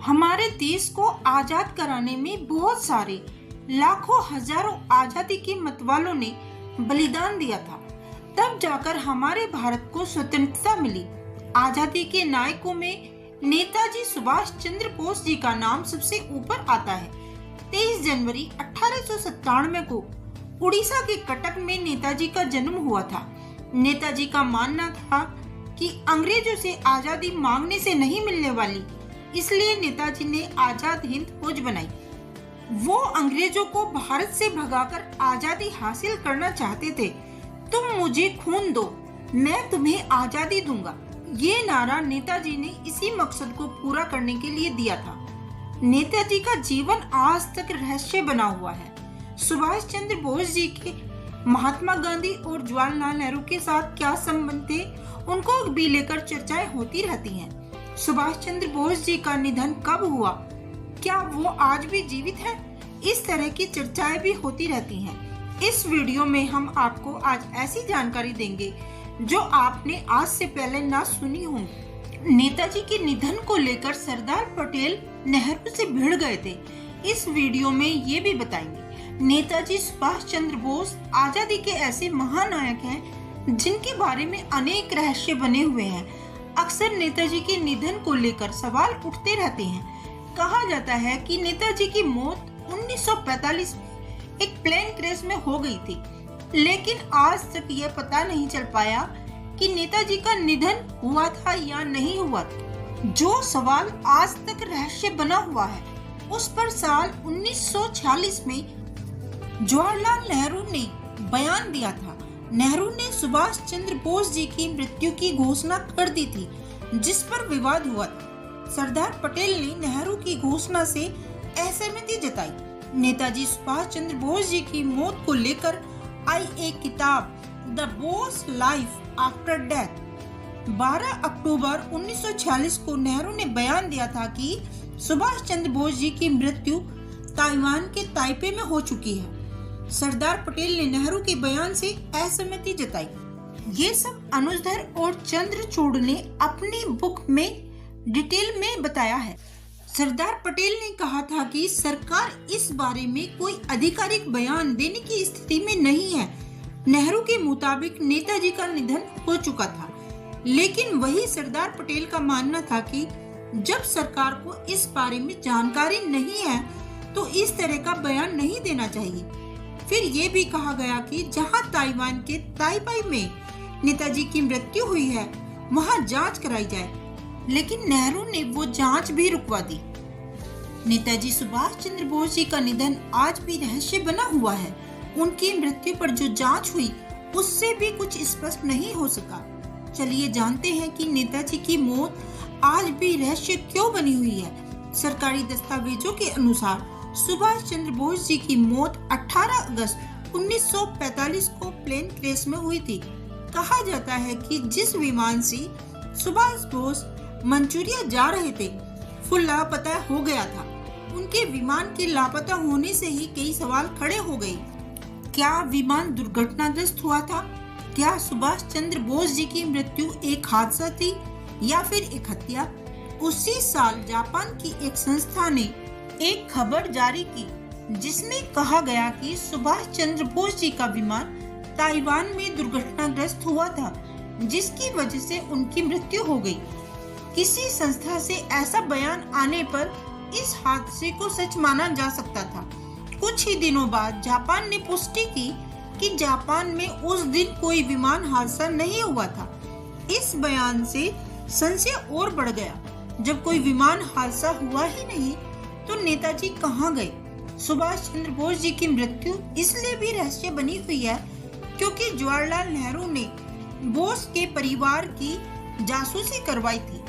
हमारे देश को आजाद कराने में बहुत सारे लाखों हजारों आजादी के मतवालों ने बलिदान दिया था। तब जाकर हमारे भारत को स्वतंत्रता मिली। आजादी के नायकों में नेताजी सुभाष चंद्र बोस जी का नाम सबसे ऊपर आता है। 23 जनवरी 1897 को उड़ीसा के कटक में नेताजी का जन्म हुआ था। नेताजी का मानना था कि अंग्रेजों से आजादी मांगने से नहीं मिलने वाली, इसलिए नेताजी ने आजाद हिंद फौज बनाई। वो अंग्रेजों को भारत से भगाकर आजादी हासिल करना चाहते थे। तुम मुझे खून दो, मैं तुम्हें आजादी दूंगा। ये नारा नेताजी ने इसी मकसद को पूरा करने के लिए दिया था। नेताजी का जीवन आज तक रहस्य बना हुआ है। सुभाष चंद्र बोस जी के महात्मा गांधी और जवाहरलाल नेहरू के साथ क्या संबंध थे, उनको भी लेकर चर्चाएं होती रहती हैं। सुभाष चंद्र बोस जी का निधन कब हुआ, क्या वो आज भी जीवित है, इस तरह की चर्चाएं भी होती रहती हैं। इस वीडियो में हम आपको आज ऐसी जानकारी देंगे जो आपने आज से पहले ना सुनी होंगी। नेताजी के निधन को लेकर सरदार पटेल नेहरू से भिड़ गए थे। इस वीडियो में ये भी बताएंगे। नेताजी सुभाष चंद्र बोस आजादी के ऐसे महानायक हैं जिनके बारे में अनेक रहस्य बने हुए हैं। अक्सर नेताजी के निधन को लेकर सवाल उठते रहते हैं। कहा जाता है कि नेताजी की मौत 1945 में एक प्लेन क्रैश में हो गई थी, लेकिन आज तक यह पता नहीं चल पाया कि नेताजी का निधन हुआ था या नहीं हुआ था। जो सवाल आज तक रहस्य बना हुआ है, उस पर साल 1946 में जवाहरलाल नेहरू ने बयान दिया था। नेहरू ने सुभाष चंद्र बोस जी की मृत्यु की घोषणा कर दी थी, जिस पर विवाद हुआ था। सरदार पटेल ने नेहरू की घोषणा से असहमति जताई। नेताजी सुभाष चंद्र बोस जी की मौत को लेकर आई एक किताब the Bose life after death 12 अक्टूबर 1946 को नेहरू ने बयान दिया था कि सुभाष चंद्र बोस जी की मृत्यु ताइवान के ताइपे में हो चुकी है। सरदार पटेल ने नेहरू के बयान से असहमति जताई। ये सब अनुजधर और चंद्रचूड़ ने अपनी बुक में डिटेल में बताया है। सरदार पटेल ने कहा था कि सरकार इस बारे में कोई आधिकारिक बयान देने की स्थिति में नहीं है। नेहरू के मुताबिक नेताजी का निधन हो चुका था, लेकिन वही सरदार पटेल का मानना था कि जब सरकार को इस बारे में जानकारी नहीं है तो इस तरह का बयान नहीं देना चाहिए। फिर ये भी कहा गया कि जहां ताइवान के ताइपाई में नेताजी की मृत्यु हुई है, वहां जांच कराई जाए, लेकिन नेहरू ने वो जांच भी रुकवा दी। नेताजी सुभाष चंद्र बोस जी का निधन आज भी रहस्य बना हुआ है। उनकी मृत्यु पर जो जांच हुई, उससे भी कुछ स्पष्ट नहीं हो सका। चलिए जानते हैं कि नेताजी की मौत आज भी रहस्य क्यों बनी हुई है। सरकारी दस्तावेजों के अनुसार सुभाष चंद्र बोस जी की मौत 18 अगस्त 1945 को प्लेन क्रैश में हुई थी। कहा जाता है कि जिस विमान से सुभाष बोस मंचूरिया जा रहे थे, वो लापता हो गया था। उनके विमान के लापता होने से ही कई सवाल खड़े हो गए। क्या विमान दुर्घटनाग्रस्त हुआ था? क्या सुभाष चंद्र बोस जी की मृत्यु एक हादसा थी या फिर एक हत्या? उसी साल जापान की एक संस्था ने एक खबर जारी की, जिसमें कहा गया कि सुभाष चंद्र बोस जी का विमान ताइवान में दुर्घटनाग्रस्त हुआ था, जिसकी वजह से उनकी मृत्यु हो गई। किसी संस्था से ऐसा बयान आने पर इस हादसे को सच माना जा सकता था। कुछ ही दिनों बाद जापान ने पुष्टि की कि जापान में उस दिन कोई विमान हादसा नहीं हुआ था। इस बयान से संशय और बढ़ गया। जब कोई विमान हादसा हुआ ही नहीं, तो नेताजी कहाँ गए? सुभाष चंद्र बोस जी की मृत्यु इसलिए भी रहस्य बनी हुई है क्योंकि जवाहरलाल नेहरू ने बोस के परिवार की जासूसी करवाई थी।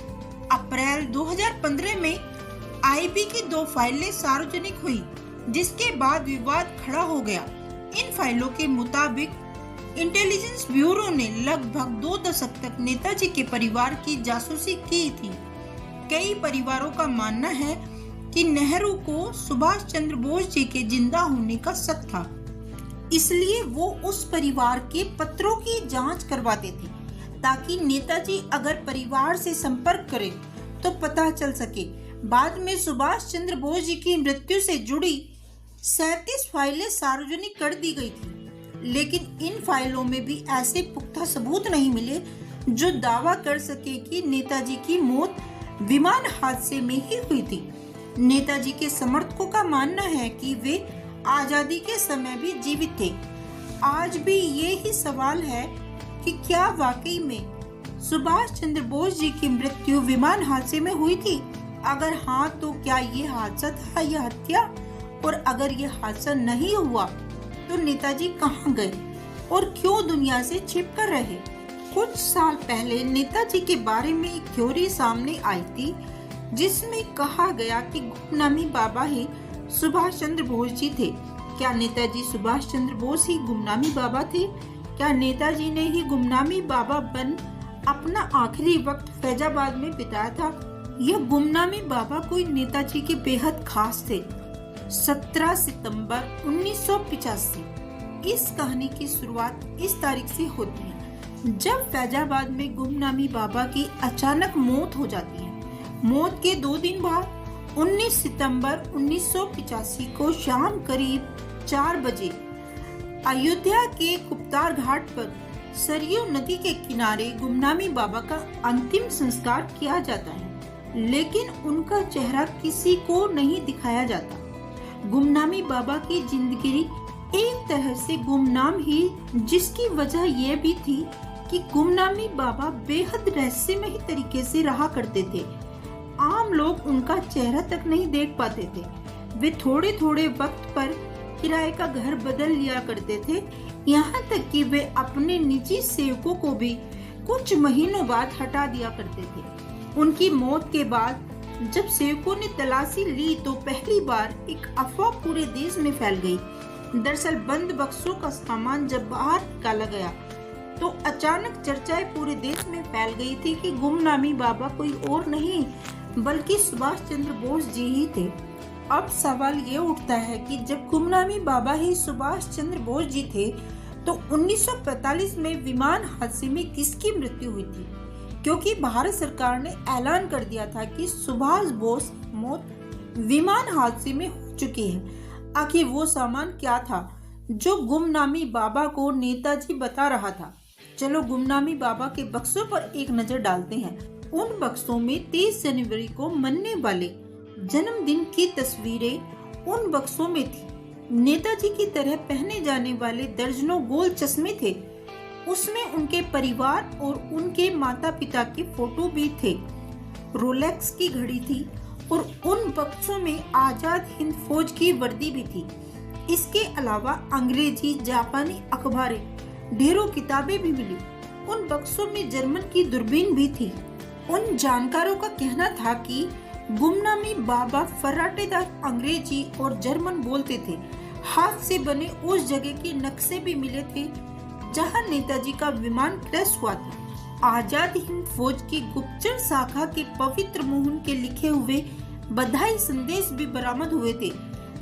अप्रैल 2015 में आईबी की 2 फाइलें सार्वजनिक हुई, जिसके बाद विवाद खड़ा हो गया। इन फाइलों के मुताबिक इंटेलिजेंस ब्यूरो ने लगभग 2 दशक तक नेताजी के परिवार की जासूसी की थी। कई परिवारों का मानना है कि नेहरू को सुभाष चंद्र बोस जी के जिंदा होने का शक था, इसलिए वो उस परिवार के पत्रों की जांच करवाते थे ताकि नेताजी अगर परिवार से संपर्क करें तो पता चल सके बाद में सुभाष चंद्र बोस जी की मृत्यु से जुड़ी 37 फाइलें सार्वजनिक कर दी गई थी, लेकिन इन फाइलों में भी ऐसे पुख्ता सबूत नहीं मिले जो दावा कर सके कि नेताजी की मौत विमान हादसे में ही हुई थी। नेताजी के समर्थकों का मानना है कि वे आजादी के समय भी जीवित थे। आज भी ये ही सवाल है कि क्या वाकई में सुभाष चंद्र बोस जी की मृत्यु विमान हादसे में हुई थी? अगर हाँ, तो क्या ये हादसा था या हत्या? और अगर ये हादसा नहीं हुआ तो नेताजी कहाँ गए और क्यों दुनिया से छिप कर रहे? कुछ साल पहले नेताजी के बारे में एक थ्योरी सामने आई थी, जिसमें कहा गया कि गुमनामी बाबा ही सुभाष चंद्र बोस जी थे। क्या नेताजी सुभाष चंद्र बोस ही गुमनामी बाबा थे? क्या नेताजी ने ही गुमनामी बाबा बन अपना आखिरी वक्त फैजाबाद में बिताया था? यह गुमनामी बाबा कोई नेताजी के बेहद खास थे। 17 सितंबर 1985। इस कहानी की शुरुआत इस तारीख से होती है जब फैजाबाद में गुमनामी बाबा की अचानक मौत हो जाती है। मौत के 2 दिन बाद 19 सितंबर 1985 को शाम करीब 4 बजे अयोध्या के कुप्तार घाट पर सरयू नदी के किनारे गुमनामी बाबा का अंतिम संस्कार किया जाता है, लेकिन उनका चेहरा किसी को नहीं दिखाया जाता। गुमनामी बाबा की जिंदगी एक तरह से गुमनाम ही, जिसकी वजह यह भी थी कि गुमनामी बाबा बेहद रहस्यमयी तरीके से रहा करते थे। आम लोग उनका चेहरा तक नहीं देख पाते थे। वे थोड़े थोड़े वक्त पर किराए का घर बदल लिया करते थे, यहाँ तक कि वे अपने निजी सेवकों को भी कुछ महीनों बाद हटा दिया करते थे। उनकी मौत के बाद जब सेवकों ने तलाशी ली तो पहली बार एक अफवाह पूरे देश में फैल गई। दरअसल बंद बक्सों का सामान जब बाहर निकाला गया तो अचानक चर्चाएं पूरे देश में फैल गई थी कि गुमनामी बाबा कोई और नहीं बल्कि सुभाष चंद्र बोस जी ही थे। अब सवाल ये उठता है कि जब गुमनामी बाबा ही सुभाष चंद्र बोस जी थे तो 1945 में विमान हादसे में किसकी मृत्यु हुई थी? क्योंकि भारत सरकार ने ऐलान कर दिया था कि सुभाष बोस मौत विमान हादसे में हो चुकी है। आखिर वो सामान क्या था जो गुमनामी बाबा को नेताजी बता रहा था? चलो गुमनामी बाबा के बक्सों पर एक नजर डालते हैं। उन बक्सों में 23 जनवरी को मनने वाले जन्मदिन की तस्वीरें उन बक्सों में थी। नेताजी की तरह पहने जाने वाले दर्जनों गोल चश्मे थे। उसमें उनके परिवार और उनके माता पिता के फोटो भी थे। रोलेक्स की घड़ी थी और उन बक्सों में आजाद हिंद फौज की वर्दी भी थी। इसके अलावा अंग्रेजी जापानी अखबारें, ढेरों किताबें भी मिली। उन बक्सों में जर्मन की दूरबीन भी थी। उन जानकारों का कहना था कि गुमनामी बाबा फर्राटेदार अंग्रेजी और जर्मन बोलते थे। हाथ से बने उस जगह के नक्शे भी मिले थे जहां नेताजी का विमान क्रैश हुआ था। आजाद हिंद फौज की गुप्तचर शाखा के पवित्र मोहन के लिखे हुए बधाई संदेश भी बरामद हुए थे।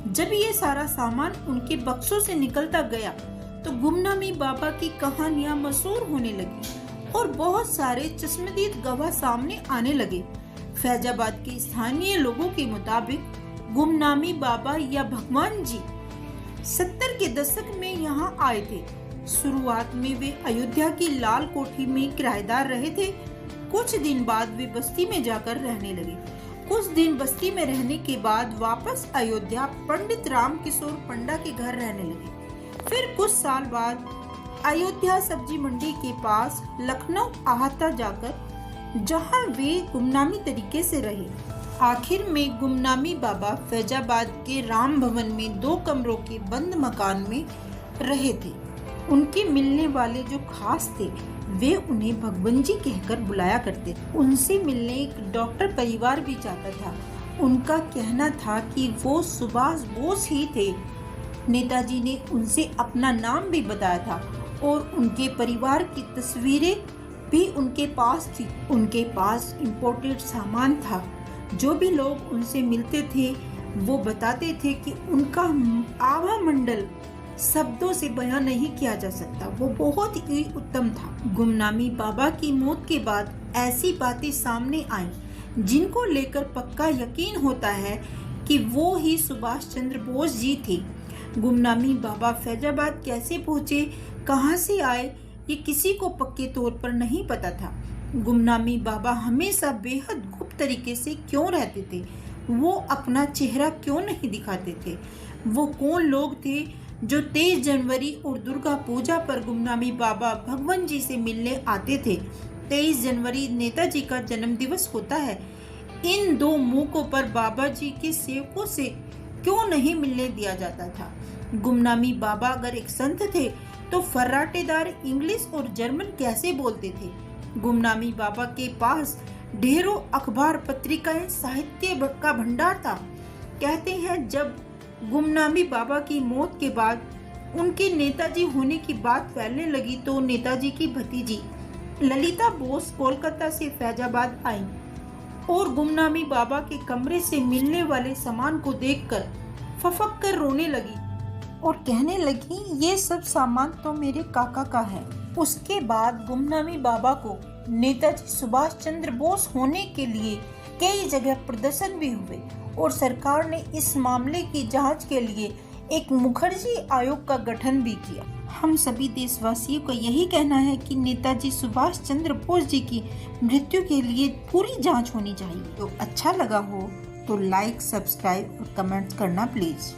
जब ये सारा सामान उनके बक्सों से निकलता गया तो गुमनामी बाबा की कहानियां मशहूर होने लगी और बहुत सारे चश्मदीद गवाह सामने आने लगे। फैजाबाद के स्थानीय लोगों के मुताबिक गुमनामी बाबा या भगवान जी 70 के दशक में यहाँ आए थे। शुरुआत में वे अयोध्या की लाल कोठी में किराएदार रहे थे। कुछ दिन बाद वे बस्ती में जाकर रहने लगे। कुछ दिन बस्ती में रहने के बाद वापस अयोध्या पंडित राम किशोर पंडा के घर रहने लगे। फिर कुछ साल बाद अयोध्या सब्जी मंडी के पास लखनऊ आहता जाकर जहां वे गुमनामी तरीके से रहे। आखिर में गुमनामी बाबा फैजाबाद के राम भवन में 2 कमरों के बंद मकान में रहे थे। उनके मिलने वाले जो खास थे वे उन्हें भगवान जी कहकर बुलाया करते थे। उनसे मिलने एक डॉक्टर परिवार भी जाता था। उनका कहना था कि वो सुभाष बोस ही थे। नेताजी ने उनसे अपना नाम भी बताया था और उनके परिवार की तस्वीरें भी उनके पास थी। उनके पास इंपोर्टेड सामान था। जो भी लोग उनसे मिलते थे वो बताते थे कि उनका आभा मंडल शब्दों से बयान नहीं किया जा सकता। वो बहुत ही उत्तम था। गुमनामी बाबा की मौत के बाद ऐसी बातें सामने आई जिनको लेकर पक्का यकीन होता है कि वो ही सुभाष चंद्र बोस जी थे। गुमनामी बाबा फैजाबाद कैसे पहुंचे, कहां से आए, ये किसी को पक्के तौर पर नहीं पता था। गुमनामी बाबा हमेशा बेहद गुप्त तरीके से क्यों रहते थे, वो अपना चेहरा क्यों नहीं दिखाते थे, वो कौन लोग थे जो 23 जनवरी और दुर्गा पूजा पर गुमनामी बाबा भगवान जी से मिलने आते थे। 23 जनवरी नेताजी का जन्म दिवस होता है। इन दो मौकों पर बाबा जी के सेवकों से क्यों नहीं मिलने दिया जाता था। गुमनामी बाबा अगर एक संत थे तो फर्राटेदार इंग्लिश और जर्मन कैसे बोलते थे। गुमनामी बाबा के पास ढेरों अखबार पत्रिकाएं साहित्य का भंडार था। कहते हैं जब गुमनामी बाबा की मौत के बाद उनके नेताजी होने की बात फैलने लगी तो नेताजी की भतीजी ललिता बोस कोलकाता से फैजाबाद आई और गुमनामी बाबा के कमरे से मिलने वाले सामान को देखकर फफक कर रोने लगी और कहने लगी, ये सब सामान तो मेरे काका का है। उसके बाद गुमनामी बाबा को नेताजी सुभाष चंद्र बोस होने के लिए कई जगह प्रदर्शन भी हुए और सरकार ने इस मामले की जांच के लिए एक मुखर्जी आयोग का गठन भी किया। हम सभी देशवासियों का यही कहना है कि नेताजी सुभाष चंद्र बोस जी की मृत्यु के लिए पूरी जांच होनी चाहिए। तो अच्छा लगा हो तो लाइक, सब्सक्राइब और कमेंट्स करना प्लीज।